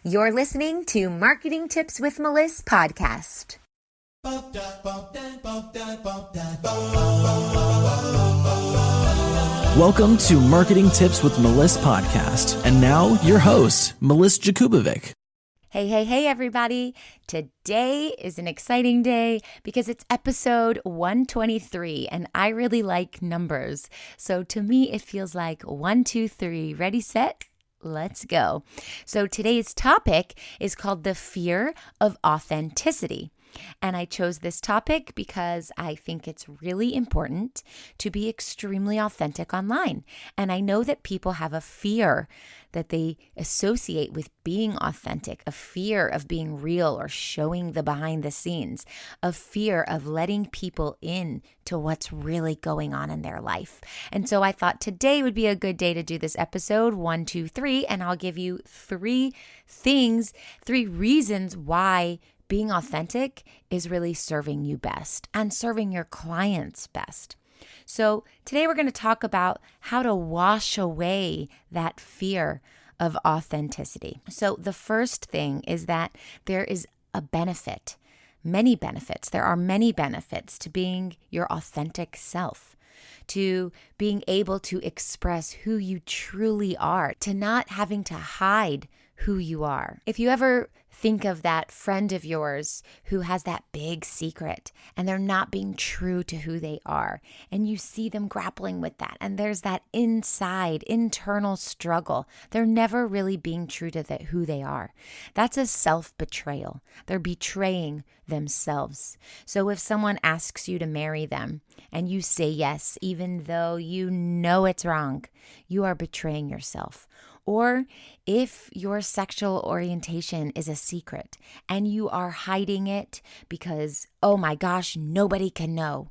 You're listening to Marketing Tips with Meliss podcast. Welcome to Marketing Tips with Meliss podcast. And now your host, Meliss-Ep. Hey, everybody. Today is an exciting day because it's episode 123 and I really like numbers. So to me, it feels like 1, 2, 3. Ready, set? Let's go. So today's topic is called the fear of authenticity. And I chose this topic because I think it's really important to be extremely authentic online. And I know that people have a fear that they associate with being authentic, a fear of being real or showing the behind the scenes, a fear of letting people in to what's really going on in their life. And so I thought today would be a good day to do this episode 1, 2, 3, and I'll give you three reasons why being authentic is really serving you best and serving your clients best. So today we're going to talk about how to wash away that fear of authenticity. So the first thing is that there is a benefit, many benefits. There are many benefits to being your authentic self, to being able to express who you truly are, to not having to hide who you are. If you ever think of that friend of yours who has that big secret and they're not being true to who they are, and you see them grappling with that, and there's that internal struggle. They're never really being true to who they are. That's a self-betrayal. They're betraying themselves. So if someone asks you to marry them and you say yes, even though you know it's wrong, you are betraying yourself. Or if your sexual orientation is a secret and you are hiding it because, oh my gosh, nobody can know,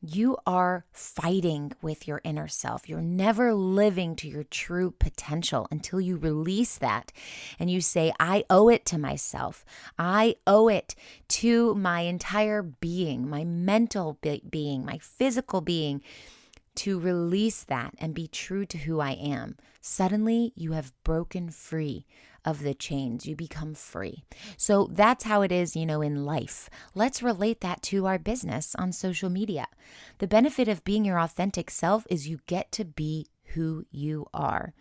you are fighting with your inner self. You're never living to your true potential until you release that and you say, I owe it to myself. I owe it to my entire being, my mental being, my physical being, to release that and be true to who I am. Suddenly, you have broken free of the chains. You become free. So that's how it is, in life. Let's relate that to our business on social media. The benefit of being your authentic self is you get to be who you are.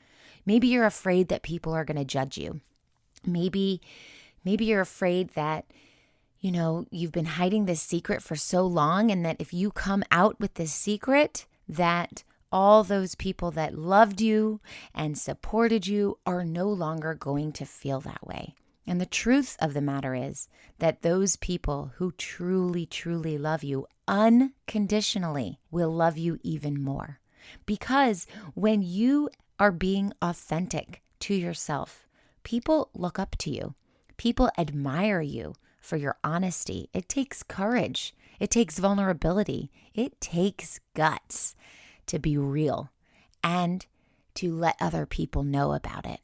Maybe you're afraid that people are going to judge you. Maybe you're afraid that you've been hiding this secret for so long, and that if you come out with this secret, that all those people that loved you and supported you are no longer going to feel that way. And the truth of the matter is that those people who truly, truly love you unconditionally will love you even more. Because when you are being authentic to yourself, people look up to you. People admire you for your honesty. It takes courage. It takes vulnerability. It takes guts to be real and to let other people know about it.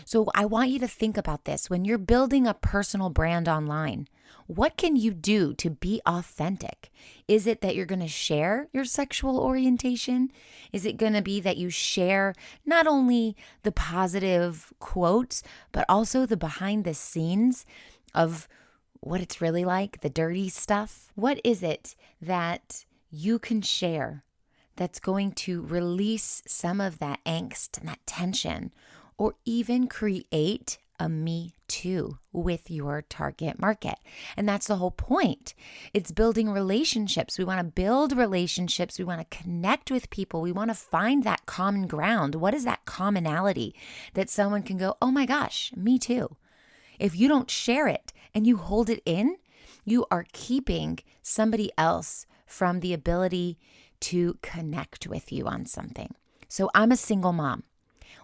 So I want you to think about this. When you're building a personal brand online, what can you do to be authentic? Is it that you're going to share your sexual orientation? Is it going to be that you share not only the positive quotes, but also the behind the scenes of what it's really like, the dirty stuff? What is it that you can share that's going to release some of that angst and that tension, or even create a me too with your target market? And that's the whole point. It's building relationships. We want to build relationships. We want to connect with people. We want to find that common ground. What is that commonality that someone can go, oh my gosh, me too? If you don't share it and you hold it in, you are keeping somebody else from the ability to connect with you on something. So I'm a single mom.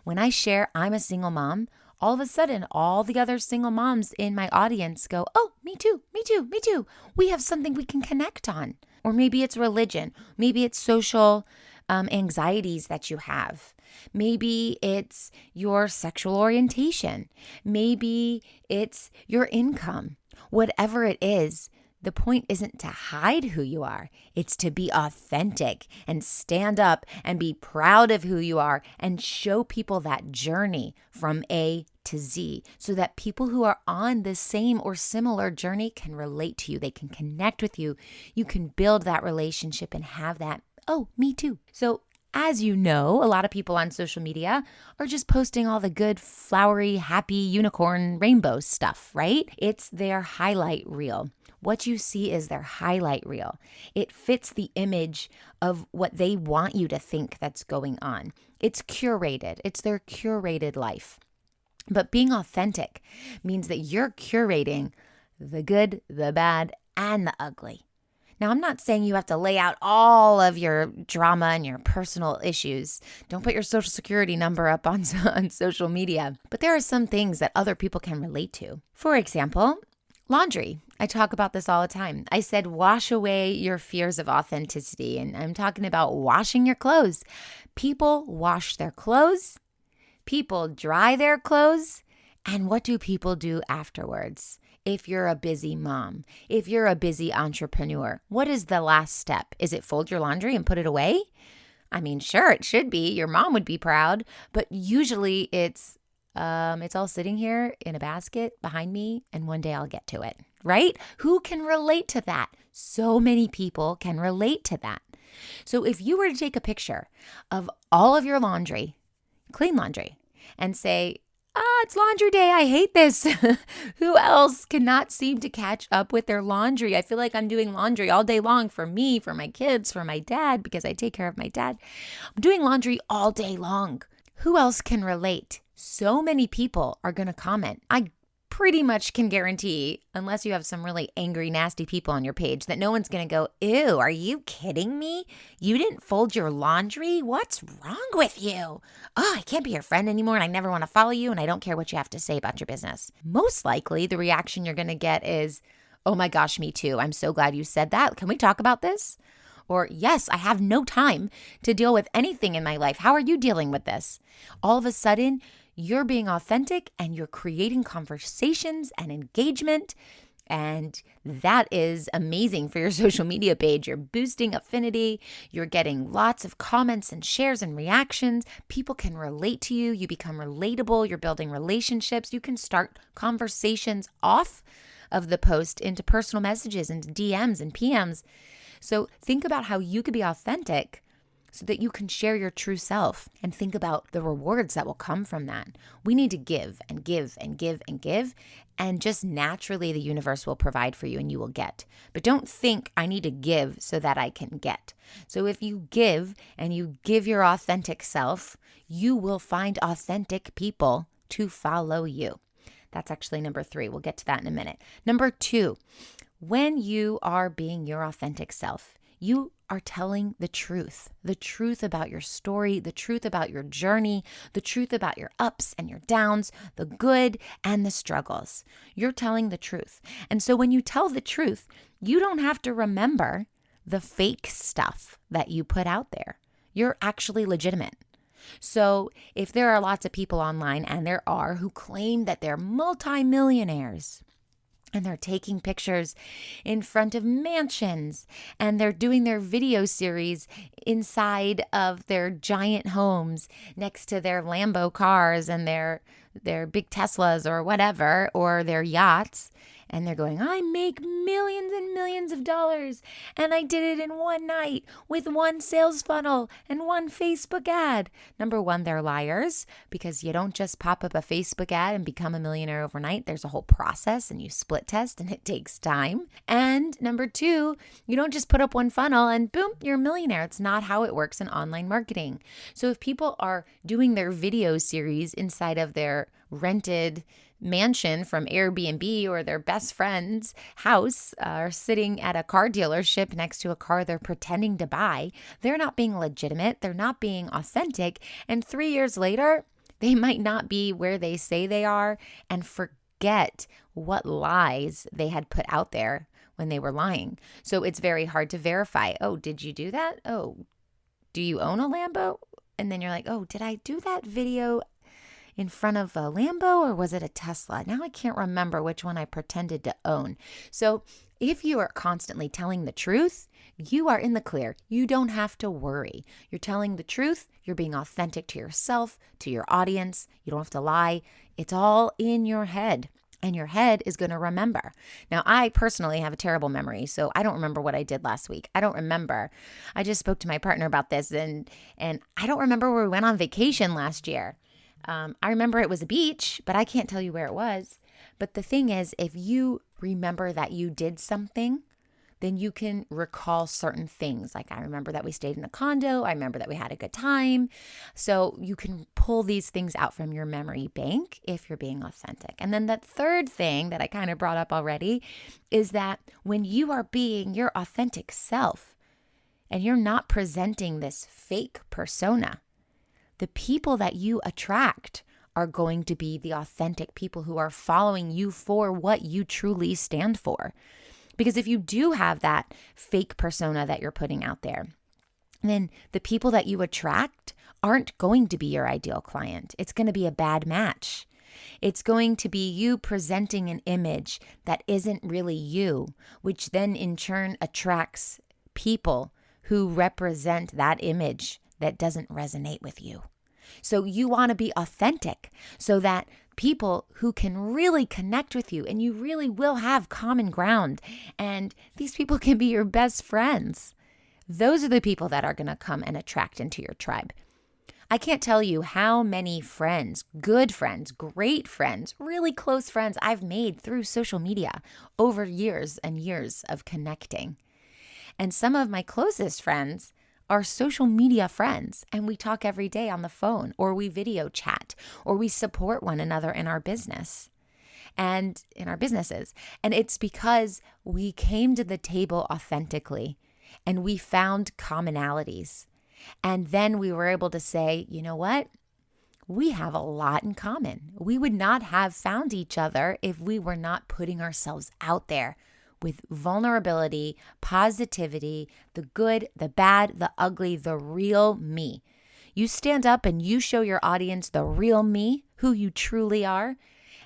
When I share I'm a single mom, all of a sudden, all the other single moms in my audience go, oh, me too, me too, me too. We have something we can connect on. Or maybe it's religion. Maybe it's social anxieties that you have. Maybe it's your sexual orientation. Maybe it's your income. Whatever it is, The point isn't to hide who you are. It's to be authentic and stand up and be proud of who you are and show people that journey from A to Z so that people who are on the same or similar journey can relate to you. They can connect with you. You can build that relationship and have that, oh, me too. So as you know, a lot of people on social media are just posting all the good, flowery, happy, unicorn, rainbow stuff, right? It's their highlight reel. What you see is their highlight reel. It fits the image of what they want you to think that's going on. It's curated. It's their curated life. But being authentic means that you're curating the good, the bad, and the ugly. Now, I'm not saying you have to lay out all of your drama and your personal issues. Don't put your social security number up on social media. But there are some things that other people can relate to. For example, laundry. I talk about this all the time. I said, wash away your fears of authenticity. And I'm talking about washing your clothes. People wash their clothes. People dry their clothes. And what do people do afterwards? If you're a busy mom, if you're a busy entrepreneur, what is the last step? Is it fold your laundry and put it away? I mean, sure, it should be. Your mom would be proud. But usually it's all sitting here in a basket behind me, and one day I'll get to it, right? Who can relate to that? So many people can relate to that. So if you were to take a picture of all of your laundry, clean laundry, and say, it's laundry day. I hate this. Who else cannot seem to catch up with their laundry? I feel like I'm doing laundry all day long for me, for my kids, for my dad, because I take care of my dad. I'm doing laundry all day long. Who else can relate? So many people are going to comment. I pretty much can guarantee, unless you have some really angry, nasty people on your page, that no one's going to go, ew, are you kidding me? You didn't fold your laundry? What's wrong with you? Oh, I can't be your friend anymore, and I never want to follow you, and I don't care what you have to say about your business. Most likely, the reaction you're going to get is, oh my gosh, me too. I'm so glad you said that. Can we talk about this? Or, yes, I have no time to deal with anything in my life. How are you dealing with this? All of a sudden, you're being authentic and you're creating conversations and engagement. And that is amazing for your social media page. You're boosting affinity. You're getting lots of comments and shares and reactions. People can relate to you. You become relatable. You're building relationships. You can start conversations off of the post into personal messages, into DMs and PMs. So think about how you could be authentic so that you can share your true self, and think about the rewards that will come from that. We need to give and give and give and give, and just naturally the universe will provide for you and you will get. But don't think I need to give so that I can get. So if you give and you give your authentic self, you will find authentic people to follow you. That's actually number 3. We'll get to that in a minute. Number 2, when you are being your authentic self, you are telling the truth about your story, the truth about your journey, the truth about your ups and your downs, the good and the struggles. You're telling the truth. And so when you tell the truth, you don't have to remember the fake stuff that you put out there. You're actually legitimate. So if there are lots of people online, and there are, who claim that they're multimillionaires, and they're taking pictures in front of mansions, and they're doing their video series inside of their giant homes next to their Lambo cars and their big Teslas or whatever, or their yachts. And they're going, I make millions and millions of dollars, and I did it in one night with one sales funnel and one Facebook ad. Number 1, they're liars, because you don't just pop up a Facebook ad and become a millionaire overnight. There's a whole process, and you split test, and it takes time. And number 2, you don't just put up one funnel and boom, you're a millionaire. It's not how it works in online marketing. So if people are doing their video series inside of their rented mansion from Airbnb, or their best friend's house, or sitting at a car dealership next to a car they're pretending to buy, they're not being legitimate. They're not being authentic. And 3 years later, they might not be where they say they are, and forget what lies they had put out there when they were lying. So it's very hard to verify. Oh, did you do that? Oh, do you own a Lambo? And then you're like, oh, did I do that video in front of a Lambo, or was it a Tesla? Now I can't remember which one I pretended to own. So if you are constantly telling the truth, you are in the clear. You don't have to worry. You're telling the truth. You're being authentic to yourself, to your audience. You don't have to lie. It's all in your head. And your head is going to remember. Now, I personally have a terrible memory, so I don't remember what I did last week. I don't remember. I just spoke to my partner about this, and I don't remember where we went on vacation last year. I remember it was a beach, but I can't tell you where it was. But the thing is, if you remember that you did something, then you can recall certain things. Like I remember that we stayed in a condo. I remember that we had a good time. So you can pull these things out from your memory bank if you're being authentic. And then that third thing that I kind of brought up already is that when you are being your authentic self and you're not presenting this fake persona, the people that you attract are going to be the authentic people who are following you for what you truly stand for. Because if you do have that fake persona that you're putting out there, then the people that you attract aren't going to be your ideal client. It's going to be a bad match. It's going to be you presenting an image that isn't really you, which then in turn attracts people who represent that image that doesn't resonate with you. So you want to be authentic so that people who can really connect with you and you really will have common ground, and these people can be your best friends. Those are the people that are going to come and attract into your tribe. I can't tell you how many friends, good friends, great friends, really close friends I've made through social media over years and years of connecting. And some of my closest friends are social media friends, and we talk every day on the phone, or we video chat, or we support one another in our business and in our businesses. And it's because we came to the table authentically and we found commonalities. And then we were able to say, you know what? We have a lot in common. We would not have found each other if we were not putting ourselves out there with vulnerability, positivity, the good, the bad, the ugly, the real me. You stand up and you show your audience the real me, who you truly are,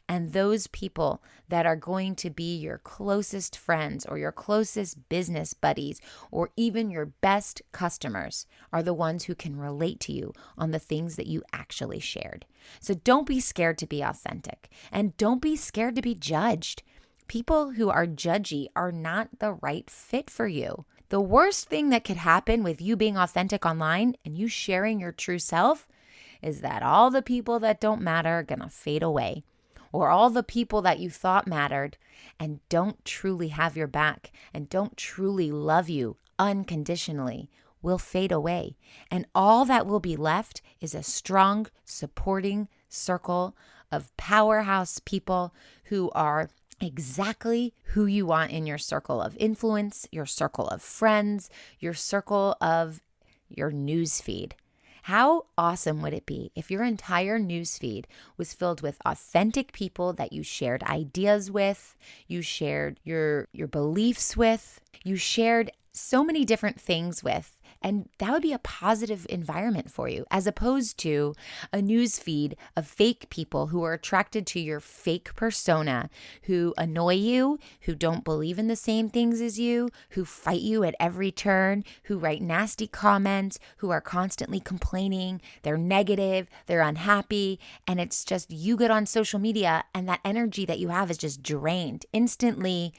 and those people that are going to be your closest friends or your closest business buddies or even your best customers are the ones who can relate to you on the things that you actually shared. So don't be scared to be authentic, and don't be scared to be judged. People who are judgy are not the right fit for you. The worst thing that could happen with you being authentic online and you sharing your true self is that all the people that don't matter are going to fade away, or all the people that you thought mattered and don't truly have your back and don't truly love you unconditionally will fade away. And all that will be left is a strong, supporting circle of powerhouse people who are exactly who you want in your circle of influence, your circle of friends, your circle of your news feed. How awesome would it be if your entire news feed was filled with authentic people that you shared ideas with, you shared your beliefs with, you shared so many different things with, and that would be a positive environment for you, as opposed to a news feed of fake people who are attracted to your fake persona, who annoy you, who don't believe in the same things as you, who fight you at every turn, who write nasty comments, who are constantly complaining, they're negative, they're unhappy, and it's just you get on social media and that energy that you have is just drained. Instantly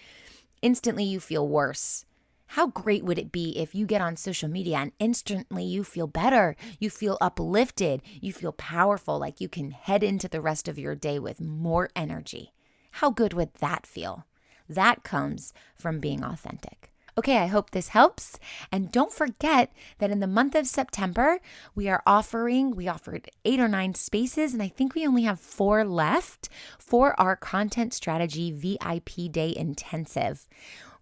you feel worse. How great would it be if you get on social media and instantly you feel better, you feel uplifted, you feel powerful, like you can head into the rest of your day with more energy? How good would that feel? That comes from being authentic. Okay, I hope this helps. And don't forget that in the month of September, we offered 8 or 9 spaces, and I think we only have 4 left for our Content Strategy VIP Day Intensive.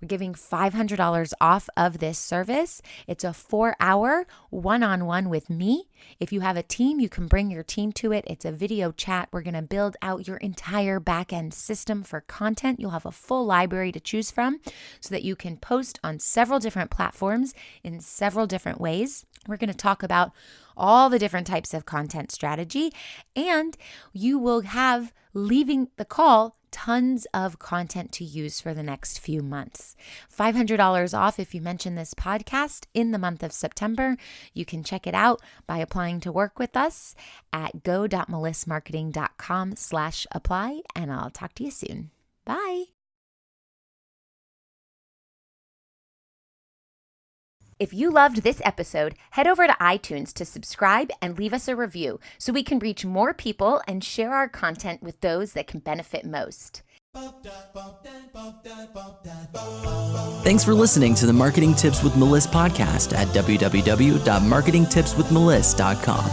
We're giving $500 off of this service. It's a 4-hour one-on-one with me. If you have a team, you can bring your team to it. It's a video chat. We're going to build out your entire back-end system for content. You'll have a full library to choose from so that you can post on several different platforms in several different ways. We're going to talk about all the different types of content strategy, and you will have, leaving the call, tons of content to use for the next few months. $500 off if you mention this podcast in the month of September. You can check it out by applying to work with us at go.melissmarketing.com/apply, and I'll talk to you soon. Bye. If you loved this episode, head over to iTunes to subscribe and leave us a review so we can reach more people and share our content with those that can benefit most. Thanks for listening to the Marketing Tips with Meliss podcast at www.marketingtipswithmeliss.com.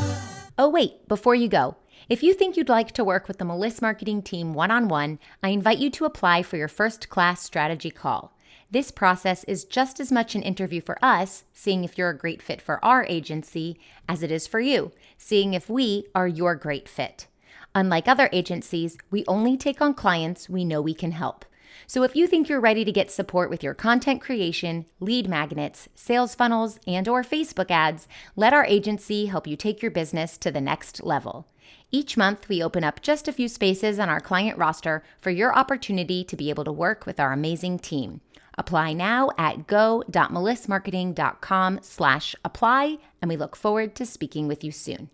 Oh, wait, before you go, if you think you'd like to work with the Meliss marketing team one-on-one, I invite you to apply for your first class strategy call. This process is just as much an interview for us, seeing if you're a great fit for our agency, as it is for you, seeing if we are your great fit. Unlike other agencies, we only take on clients we know we can help. So if you think you're ready to get support with your content creation, lead magnets, sales funnels, and/or Facebook ads, let our agency help you take your business to the next level. Each month, we open up just a few spaces on our client roster for your opportunity to be able to work with our amazing team. Apply now at go.melissmarketing.com/apply, and we look forward to speaking with you soon.